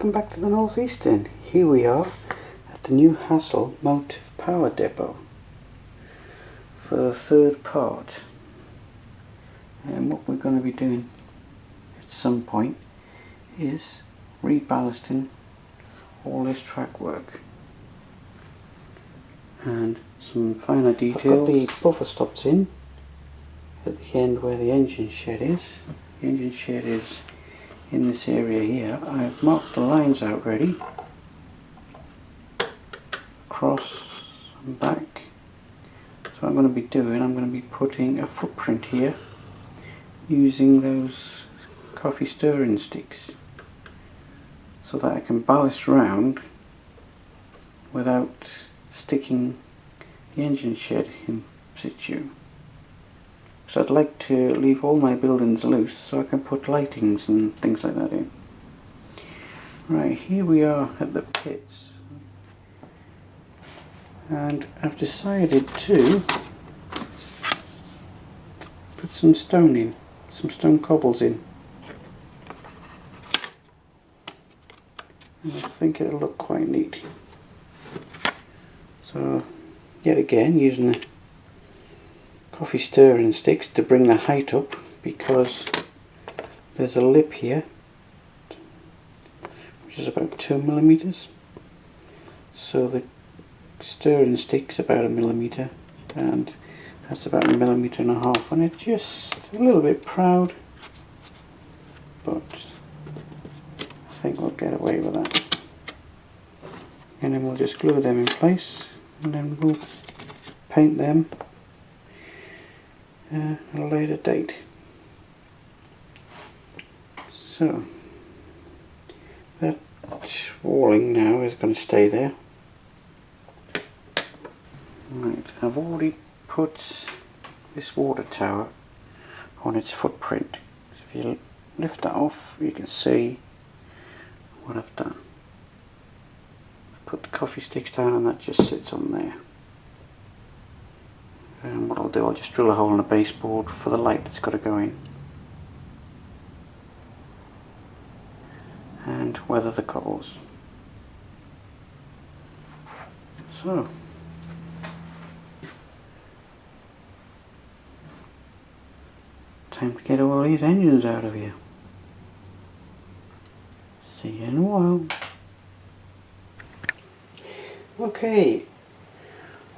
welcome back to the Northeastern. Here we are at the NEWHASSLE motive power depot for the third part, and what we're going to be doing at some point is reballasting all this track work and some finer details. I've got the buffer stops in at the end where the engine shed is. The engine shed is in this area here. I've marked the lines out ready, across and back. So what I'm going to be doing, I'm going to be putting a footprint here using those coffee stirring sticks so that I can ballast round without sticking the engine shed in situ. So I'd like to leave all my buildings loose so I can put lightings and things like that in. Right, here we are at the pits, and I've decided to put some stone in, some stone cobbles in. And I think it'll look quite neat. So yet again using the coffee stirring sticks to bring the height up, because there's a lip here which is about 2 millimeters, so the stirring stick's about 1 millimeter, and that's about 1.5 millimeters, and it's just a little bit proud, but I think we'll get away with that. And then we'll just glue them in place, and then we'll paint them at a later date. So that walling now is going to stay there. Right, I've already put this water tower on its footprint. So if you lift that off, you can see what I've done. Put the coffee sticks down and that just sits on there. And what I'll do, I'll just drill a hole in the baseboard for the light that's got to go in, and weather the cobbles. So time to get all these engines out of here. See you in a while. Okay,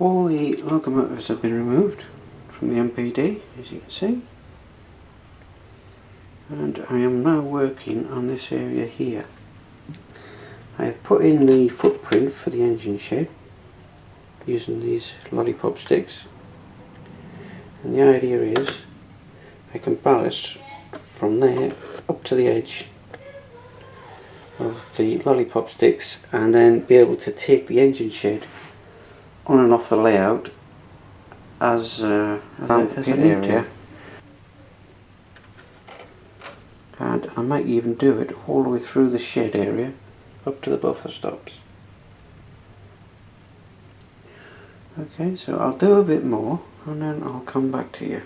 all the locomotives have been removed from the MPD, as you can see, and I am now working on this area here. I have put in the footprint for the engine shed using these lollipop sticks, and the idea is I can ballast from there up to the edge of the lollipop sticks, and then be able to take the engine shed on and off the layout as I need to. And I might even do it all the way through the shed area up to the buffer stops. Okay, so I'll do a bit more and then I'll come back to you.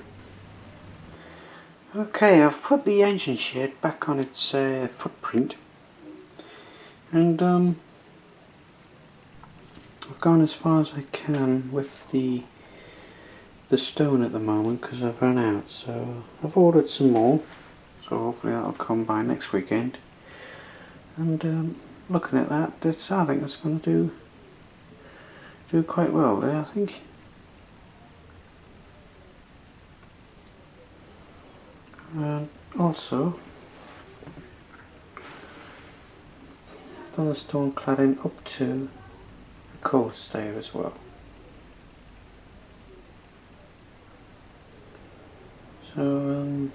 Okay, I've put the engine shed back on its footprint, and I've gone as far as I can with the stone at the moment because I've run out. So I've ordered some more, so hopefully that'll come by next weekend. And looking at that, I think that's going to do quite well there, I think. And also I've done the stone cladding up to the coast there as well. So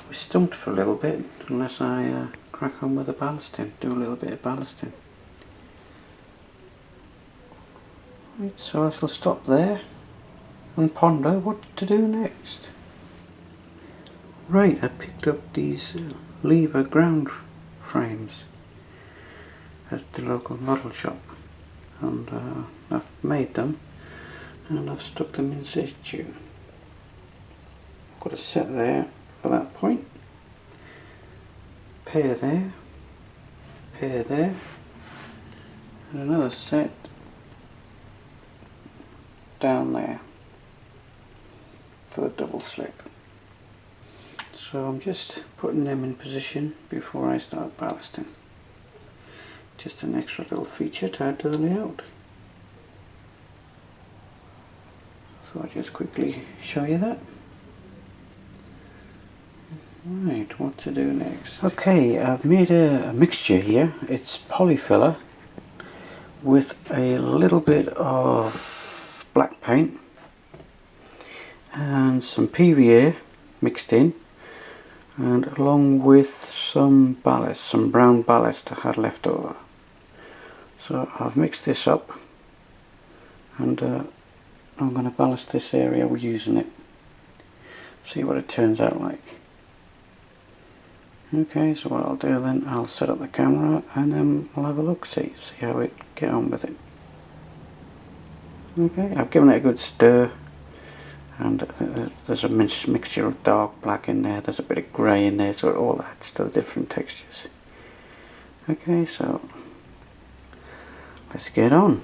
we're stumped for a little bit unless I crack on with the ballasting, do a little bit of ballasting. Right, so I shall stop there and ponder what to do next. Right, I picked up these lever ground frames at the local model shop, and I've made them and I've stuck them in situ. I've got a set there for that point, pair there, pair there, and another set down there for the double slip. So I'm just putting them in position before I start ballasting. Just an extra little feature to add to the layout. So I'll just quickly show you that. Right, what to do next? Okay, I've made a mixture here. It's polyfiller with a little bit of black paint and some PVA mixed in, and along with some ballast, some brown ballast I had left over. So I've mixed this up, and I'm going to ballast this area we're using it. See what it turns out like. Okay, so what I'll do then, I'll set up the camera and then I'll have a look, see how it get on with it. Okay, I've given it a good stir, and there's a mixture of dark black in there, there's a bit of grey in there, so it all adds to the different textures. Okay, so let's get on.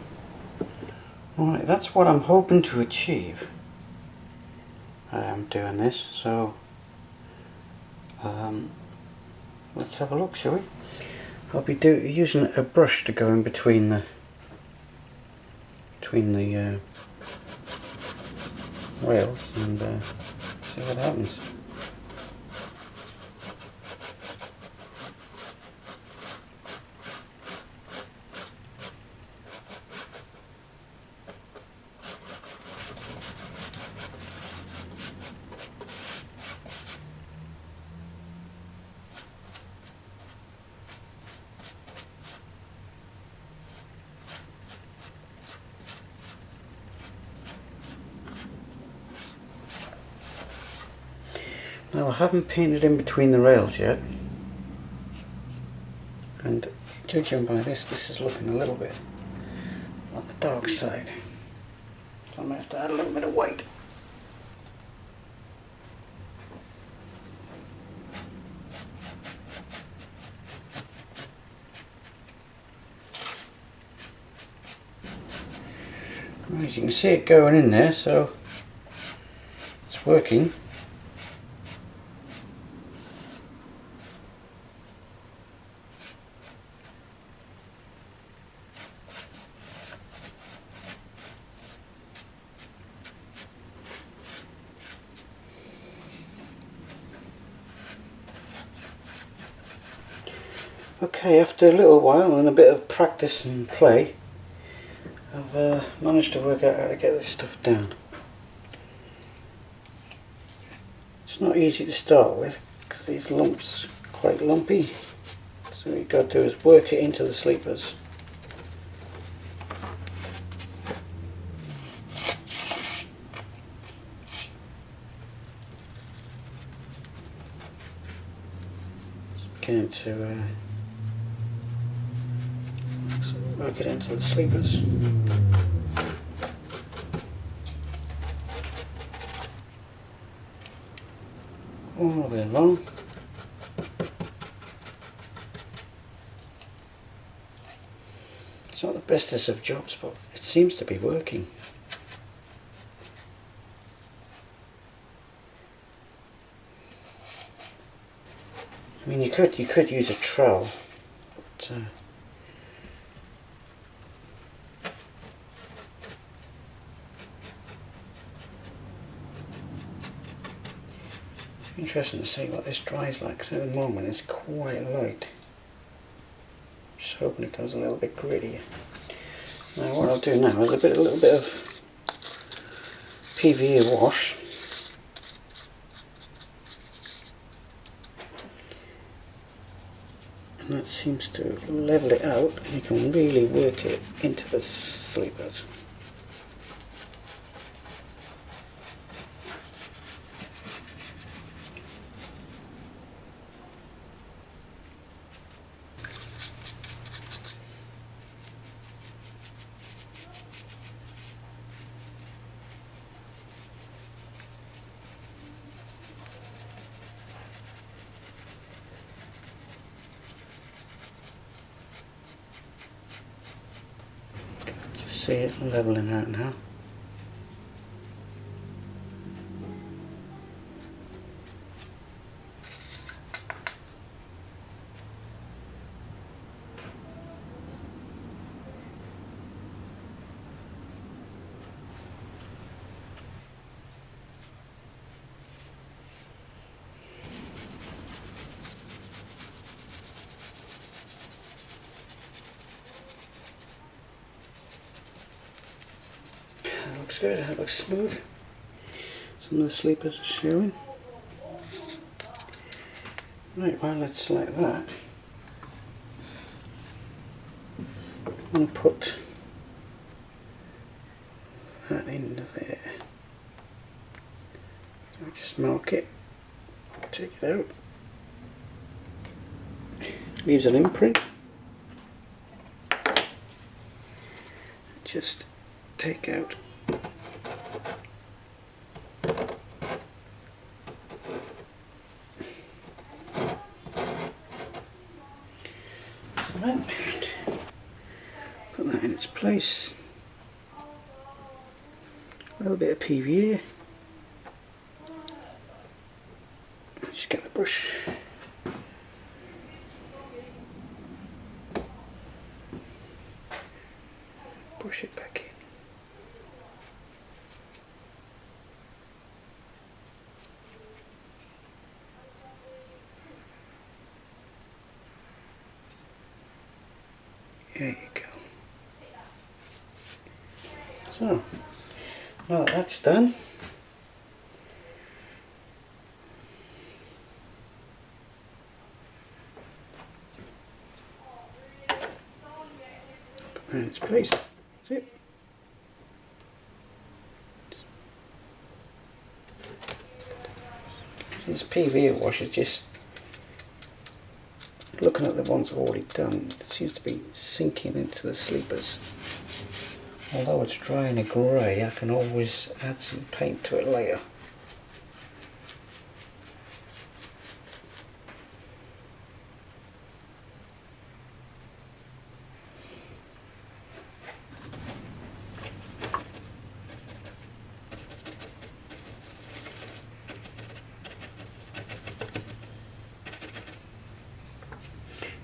Alright, that's what I'm hoping to achieve. I'm doing this, so let's have a look, shall we? I'll be using a brush to go in between the rails and see what happens. Now I haven't painted in between the rails yet, and judging by this is looking a little bit on the dark side, so I might have to add a little bit of white. As you can see it going in there, so it's working. Okay, after a little while and a bit of practice and play, I've managed to work out how to get this stuff down. It's not easy to start with because these lumps are quite lumpy, so what you've got to do is work it into the sleepers. Just beginning to work it into the sleepers. All the way along. It's not the bestest of jobs, but it seems to be working. I mean, you could use a trowel, but interesting to see what this dries like, because at the moment it's quite light. Just hoping it goes a little bit grittier. Now what I'll do now is a little bit of PVA wash. And that seems to level it out, and you can really work it into the sleepers. see it levelling out now. That looks good, that looks smooth. Some of the sleepers are showing. Right, well, let's select that. I'm going to put that into there. So I just mark it, take it out. Leaves an imprint. Just take out cement. Put that in its place. A little bit of PVA. Just get the brush. Push it back in. There you go. So, now that that's done, put that in its place. That's it. So this PVA wash is just, looking at the ones I've already done, it seems to be sinking into the sleepers. Although it's drying a grey, I can always add some paint to it later.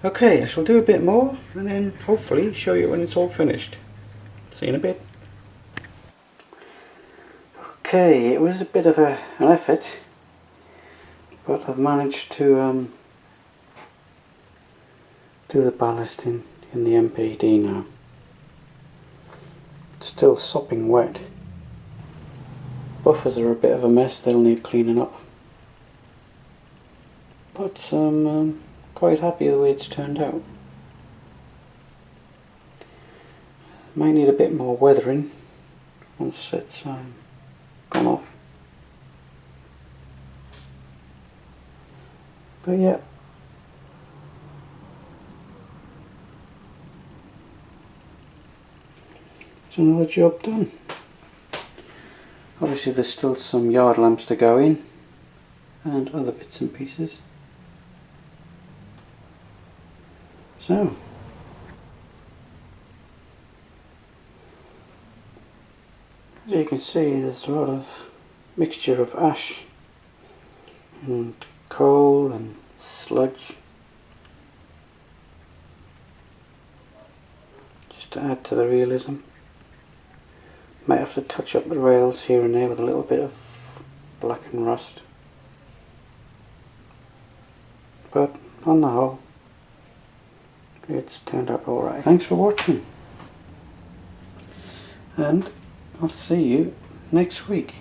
Okay, I shall do a bit more and then hopefully show you when it's all finished. See you in a bit. Okay, it was a bit of an effort, but I've managed to do the ballast in the MPD now. It's still sopping wet. Buffers are a bit of a mess, they'll need cleaning up. But I'm quite happy the way it's turned out. Might need a bit more weathering once it's gone off. But yeah. It's another job done. Obviously there's still some yard lamps to go in and other bits and pieces. So as you can see, there's a lot of mixture of ash and coal and sludge, just to add to the realism. Might have to touch up the rails here and there with a little bit of black and rust, but on the whole it's turned out alright. Thanks for watching, and I'll see you next week.